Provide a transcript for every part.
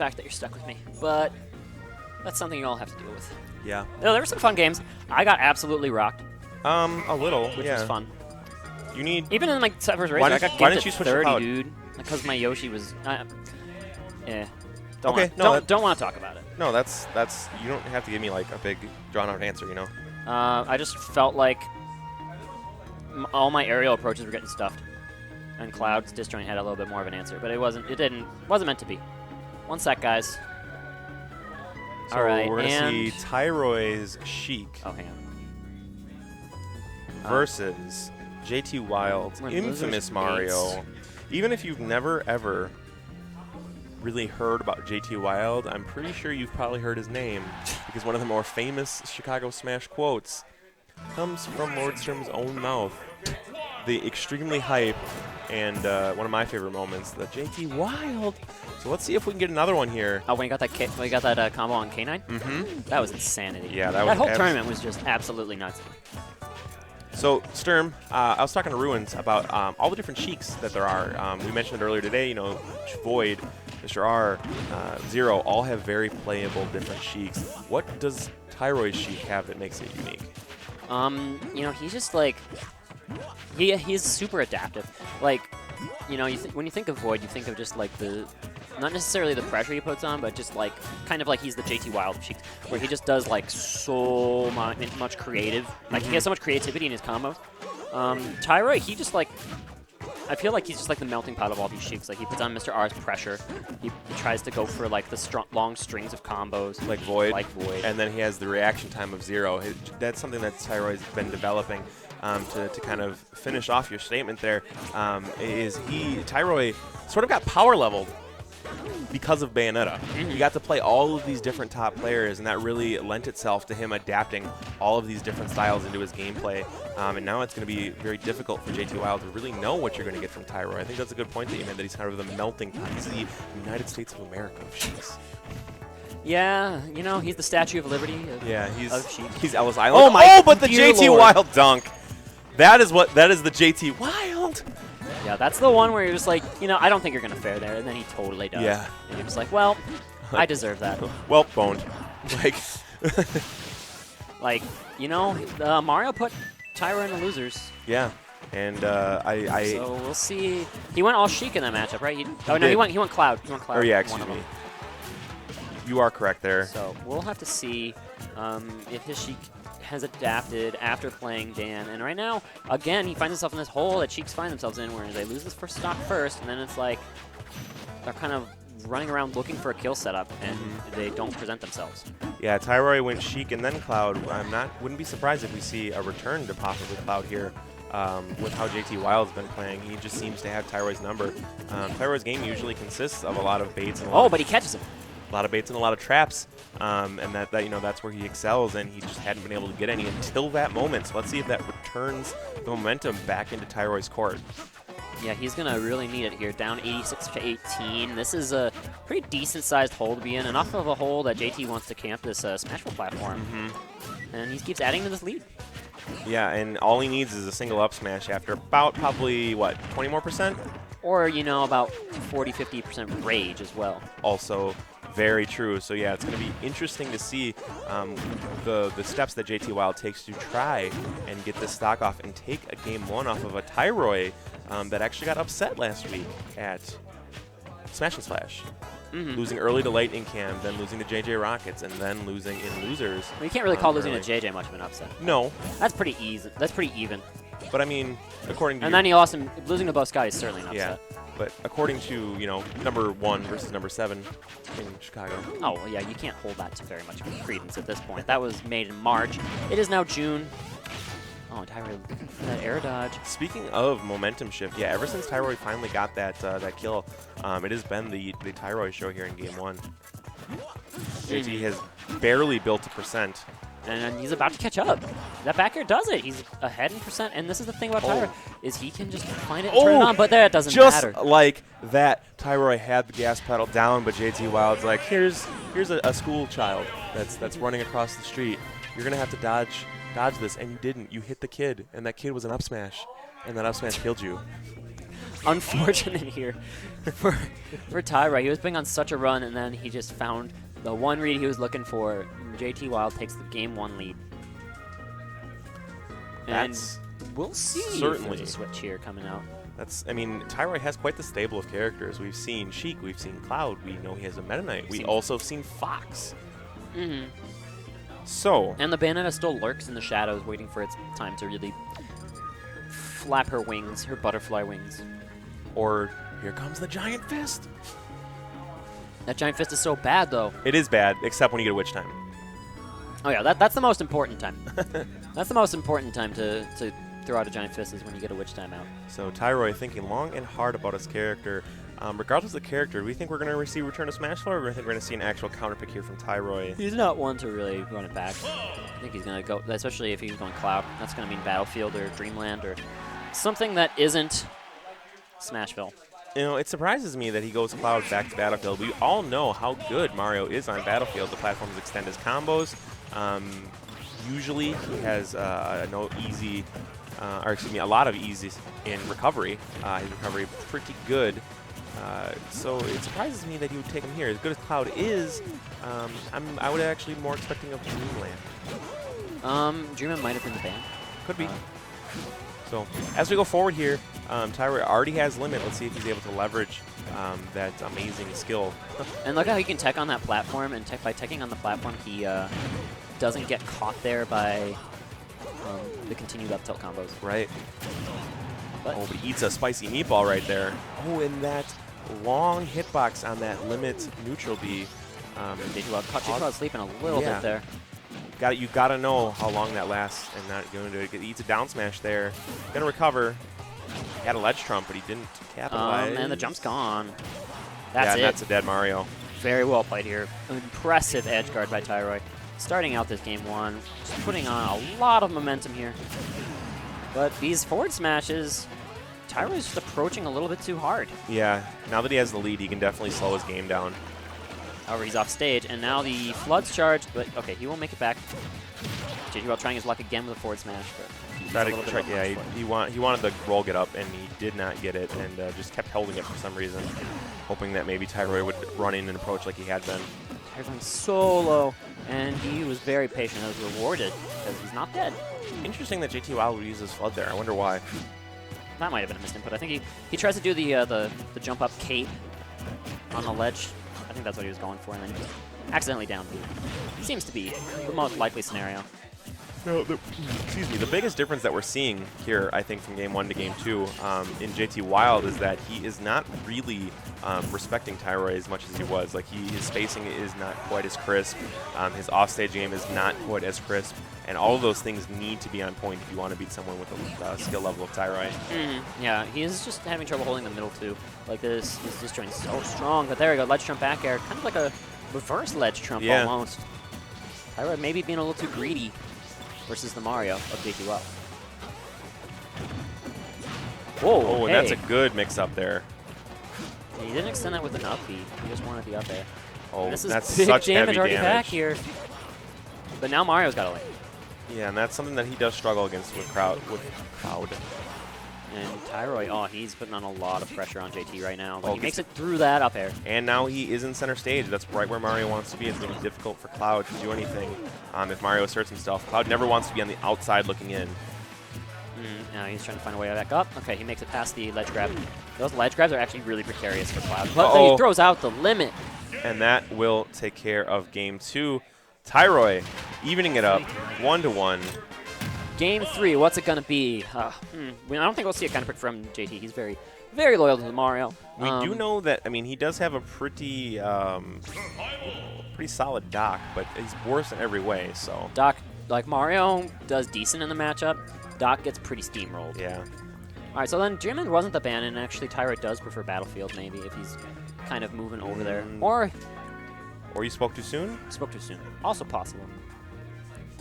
fact that you're stuck with me, but that's something you all have to deal with. Yeah. No, there were some fun games. I got absolutely rocked, A little, which yeah. was fun. You need... Even in like first race, Why I didn't- got why gamed didn't at you switch to 30, cloud? dude. Because my Yoshi was... yeah. Don't Okay, wanna, no, don't, don't want to talk about it. No, that's... You don't have to give me, like, a big, drawn-out answer, you know? I just felt like all my aerial approaches were getting stuffed. And Cloud's disjoint had a little bit more of an answer, but it wasn't meant to be. One sec, guys. So all right, we're going and to see Tyroy's Sheik oh, hang on. versus JTWild, We're in infamous losers Mario. gates. Even if you've never, ever really heard about JTWild, I'm pretty sure you've probably heard his name because one of the more famous Chicago Smash quotes comes from Lordstrom's own mouth. The extremely hype and one of my favorite moments, the JTWild. So let's see if we can get another one here. Oh, when you got that combo on K9? Mm-hmm. That was insanity. Yeah, that was whole tournament was just absolutely nuts. So, Sturm, I was talking to Ruins about all the different Sheiks that there are. We mentioned it earlier today, you know, Void, Mr. R, Zero, all have very playable different Sheiks. What does Tyroy's Sheik have that makes it unique? You know, he's just like, he's super adaptive. Like, you know, when you think of Void, you think of just like not necessarily the pressure he puts on, but just like, kind of like he's the JTWild Sheik, where he just does like so much creative. Like, he has so much creativity in his combos. Tyroy, he just like, I feel like he's just like the melting pot of all these Sheiks. Like, he puts on Mr. R's pressure. He tries to go for like the long strings of combos. Like Void. And then he has the reaction time of Zero. That's something that Tyroy's been developing to kind of finish off your statement there. Tyroy sort of got power leveled because of Bayonetta. He got to play all of these different top players, and that really lent itself to him adapting all of these different styles into his gameplay. And now it's going to be very difficult for JTWild to really know what you're going to get from Tyroy. I think that's a good point that you made, that he's kind of the melting pot. He's the United States of America of Sheiks. yeah, you know, he's the Statue of Liberty He's Sheik. he's Ellis Island. But the JTWild dunk. That is the JTWild. Yeah, that's the one where you're just like, you know, I don't think you're going to fare there, and then he totally does. Yeah. And you're just like, well, I deserve that. Well, boned. Like, you know, Mario put Tyroy in the losers. Yeah. And So we'll see. He went all Sheik in that matchup, right? He went Cloud. He went Cloud. Or yeah, one excuse of me. them. You are correct there. So we'll have to see if his Sheik has adapted after playing Dan. And right now, again, he finds himself in this hole that Sheiks find themselves in, where they lose this first stock first, and then it's like they're kind of running around looking for a kill setup, and they don't present themselves. Yeah, Tyroy went Sheik and then Cloud. Wouldn't be surprised if we see a return to possibly Cloud here. With how JTWild's been playing, he just seems to have Tyroy's number. Tyroy's game usually consists of a lot of baits and But he catches him. A lot of baits and a lot of traps, and that's where he excels, and he just hadn't been able to get any until that moment. So let's see if that returns the momentum back into Tyroy's court. Yeah, he's going to really need it here. Down 86 to 18. This is a pretty decent-sized hole to be in, enough of a hole that JT wants to camp this Smash4 platform. And he keeps adding to this lead. Yeah, and all he needs is a single up smash after about probably, 20 more percent? Or, you know, about 40-50% rage as well. Also very true. So yeah, it's going to be interesting to see the steps that JTWild takes to try and get this stock off and take a game one off of a Tyroy that actually got upset last week at Smash4sh. Losing early to Lightning Cam, then losing to JJ Rockets, and then losing in losers. Well, you can't really call losing to JJ much of an upset. No. That's pretty easy. That's pretty even. But I mean, according to... And then he lost him. Losing to both Scott is certainly an upset. Yeah. But according to, you know, number 1 versus number 7 in Chicago. Oh, well, yeah, you can't hold that to very much credence at this point. That was made in March. It is now June. Oh, Tyroy, that air dodge. Speaking of momentum shift, yeah, ever since Tyroy finally got that kill, it has been the Tyroy show here in Game 1. JT has barely built a percent. And he's about to catch up. That back air does it. He's ahead in percent. And this is the thing about Tyroy, is he can just find it and turn it on, but that doesn't matter. Just like that, Tyroy had the gas pedal down, but JTWild's like, here's a school child that's running across the street. You're going to have to dodge this, and you didn't. You hit the kid, and that kid was an up smash, and that up smash killed you. unfortunate here for Tyroy. He was being on such a run, and then he just found the one read he was looking for. JTWild takes the game 1 lead. And we'll see if there's a switch here coming out. I mean, Tyroy has quite the stable of characters. We've seen Sheik, we've seen Cloud, we know he has a Meta Knight. We also have seen Fox. So. And the Bayonetta still lurks in the shadows, waiting for its time to really flap her wings, her butterfly wings. Or here comes the Giant Fist. That Giant Fist is so bad, though. It is bad, except when you get a Witch Time. Oh, yeah, that's the most important time. That's the most important time to throw out a Giant Fist is when you get a Witch Time out. So Tyroy thinking long and hard about his character. Regardless of the character, do we think we're going to receive Return to Smash Floor, or do we think we're going to see an actual counter pick here from Tyroy? He's not one to really run it back. I think he's going to go, especially if he's going Cloud. That's going to mean Battlefield or Dreamland or something that isn't Smashville. You know, it surprises me that he goes Cloud back to Battlefield. We all know how good Mario is on Battlefield. The platforms extend his combos. Usually he has a lot of easies in recovery. His recovery pretty good. So it surprises me that he would take him here. As good as Cloud is, I would actually be more expecting of Dreamland. Dreamland might have been the ban. Could be. So as we go forward here, Tyroy already has limit. Let's see if he's able to leverage that amazing skill. And look how he can tech on that platform, and by teching on the platform, he doesn't get caught there by the continued up tilt combos. Right. But he eats a spicy meatball right there. Oh, and that long hitbox on that limit neutral B. JTWild caught JTWild sleeping a little bit there. You gotta know how long that lasts, and not going to do it. He eats a down smash there. Gonna recover. He had a ledge trump, but he didn't capitalize. And the jump's gone. That's it. That's a dead Mario. Very well played here. Impressive edge guard by Tyroy. Starting out this game 1, just putting on a lot of momentum here. But these forward smashes, Tyroy's just approaching a little bit too hard. Yeah, now that he has the lead, he can definitely slow his game down. However, he's off stage, and now the Flood's charged, but okay, he won't make it back. JTWild trying his luck again with a forward smash, but he wanted the roll get up, and he did not get it, and just kept holding it for some reason, hoping that maybe Tyroy would run in and approach like he had been. Tyroy's going so low, and he was very patient. That was rewarded, because he's not dead. Interesting that JTWild would use his Flood there. I wonder why. That might have been a missed input. I think he tries to do the jump up cape on the ledge. I think that's what he was going for, and then he just accidentally down B. Seems to be the most likely scenario. No, excuse me. The biggest difference that we're seeing here, I think, from Game 1 to Game 2 in JTWild is that he is not really respecting Tyroy as much as he was. Like, his spacing is not quite as crisp. His offstage game is not quite as crisp. And all of those things need to be on point if you want to beat someone with a skill level of Tyroy. Yeah, he is just having trouble holding the middle, too. Like, this joint's so strong. But there we go, ledge trump back air. Kind of like a reverse ledge trump almost. Tyroy maybe being a little too greedy versus the Mario of JTWild. Whoa, and that's a good mix-up there. He didn't extend that with an up B. He just wanted the up air. Oh, this is that's big such damage heavy already damage. back here. But now Mario's got a lane. Yeah, and that's something that he does struggle against with Cloud. And Tyroy, he's putting on a lot of pressure on JT right now. But he makes it through that up air. And now he is in center stage. That's right where Mario wants to be. It's going to be difficult for Cloud to do anything if Mario asserts himself. Cloud never wants to be on the outside looking in. Now he's trying to find a way back up. Okay, he makes it past the ledge grab. Those ledge grabs are actually really precarious for Cloud. But then he throws out the limit. And that will take care of Game 2. Tyroy evening it up 1-1. Game 3, what's it going to be? I don't think we'll see a counter pick from JT. He's very, very loyal to Mario. We do know that, he does have a pretty solid Doc, but he's worse in every way, so. Doc, like Mario, does decent in the matchup. Doc gets pretty steamrolled. Yeah. All right, so then Dreamland wasn't the ban, and actually Tyroy does prefer Battlefield, maybe, if he's kind of moving over there. Or you spoke too soon? Spoke too soon. Also possible.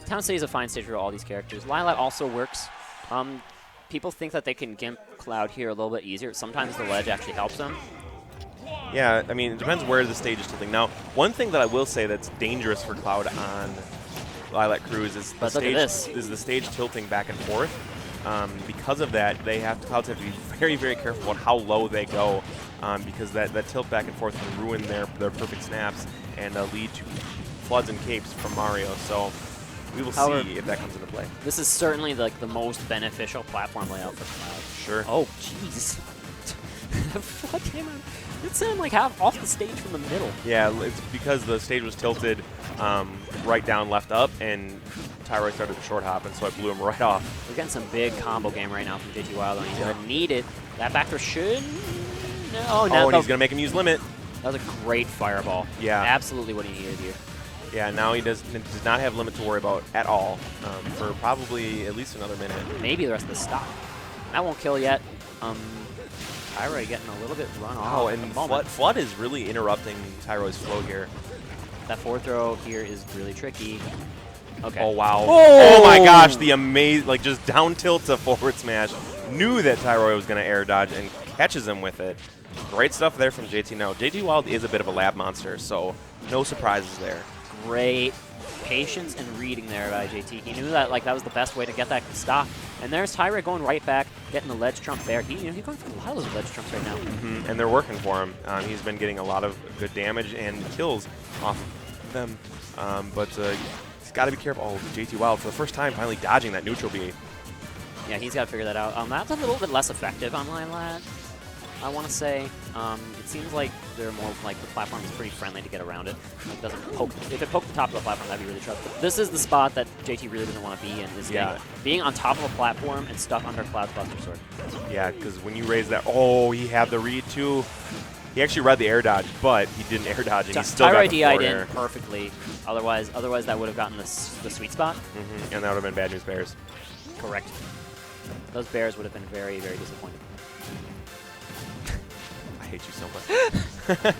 Town City is a fine stage for all these characters. Lilat also works. People think that they can gimp Cloud here a little bit easier. Sometimes the ledge actually helps them. Yeah, it depends where the stage is tilting. Now, one thing that I will say that's dangerous for Cloud on Lilac Cruise is the stage tilting back and forth. because of that, Clouds have to be very, very careful about how low they go, because that tilt back and forth can ruin their perfect snaps and lead to floods and capes from Mario. So we will see if that comes into play. This is certainly like the most beneficial platform layout for Cloud. Sure. Oh, jeez. Flood came out. It sounded like half off the stage from the middle. Yeah, it's because the stage was tilted right down, left up, and Tyroy started the short hop, and so I blew him right off. We're getting some big combo game right now from JTWild, and he's going to need it. That back throw should... No, and he's going to make him use limit. That was a great fireball. Yeah. Absolutely what he needed here. Yeah, now he does not have limit to worry about at all for probably at least another minute. Maybe the rest of the stock. That won't kill yet. Tyroy getting a little bit run off. Oh, and Flood is really interrupting Tyroy's flow here. That forward throw here is really tricky. Okay. Oh, wow. Oh, my gosh. The amazing, like, just down tilt to forward smash. Knew that Tyroy was going to air dodge and catches him with it. Great stuff there from JT. Now, JTWild is a bit of a lab monster, so no surprises there. Great patience and reading there by JT. He knew that that was the best way to get that stock. And there's Tyroy going right back, getting the ledge trump there. He's going for a lot of those ledge trumps right now. And they're working for him. He's been getting a lot of good damage and kills off of them. But he's got to be careful. Oh, JTWild for the first time finally dodging that neutral B. Yeah, he's got to figure that out. That's a little bit less effective on line lat, I want to say. It seems like they're more like the platform is pretty friendly to get around it. It doesn't poke. If it poked the top of the platform, that'd be really tough. But this is the spot that JT really doesn't want to be in. Is being on top of a platform and stuck under Cloud's Buster Sword. Yeah, because when you raise that, oh, he had the read too. He actually read the air dodge, but he didn't air dodge, and he still got the DI'd forward air. in perfectly. Otherwise that would have gotten the sweet spot. And that would have been bad news bears. Correct. Those bears would have been very, very disappointed. I hate you so much.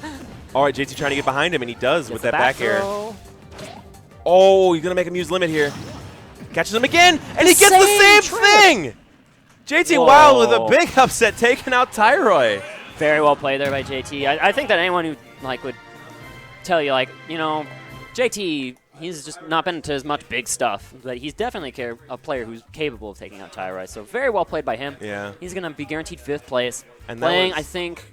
All right, JT trying to get behind him, and he does with that back air. Oh, he's going to make him use limit here. Catches him again, and he gets the same thing! JTWild with a big upset, taking out Tyroy. Very well played there by JT. I think that anyone who would tell you, JT, he's just not been into as much big stuff, but he's definitely a player who's capable of taking out Tyroy. So very well played by him. Yeah. He's going to be guaranteed 5th place. And playing, I think,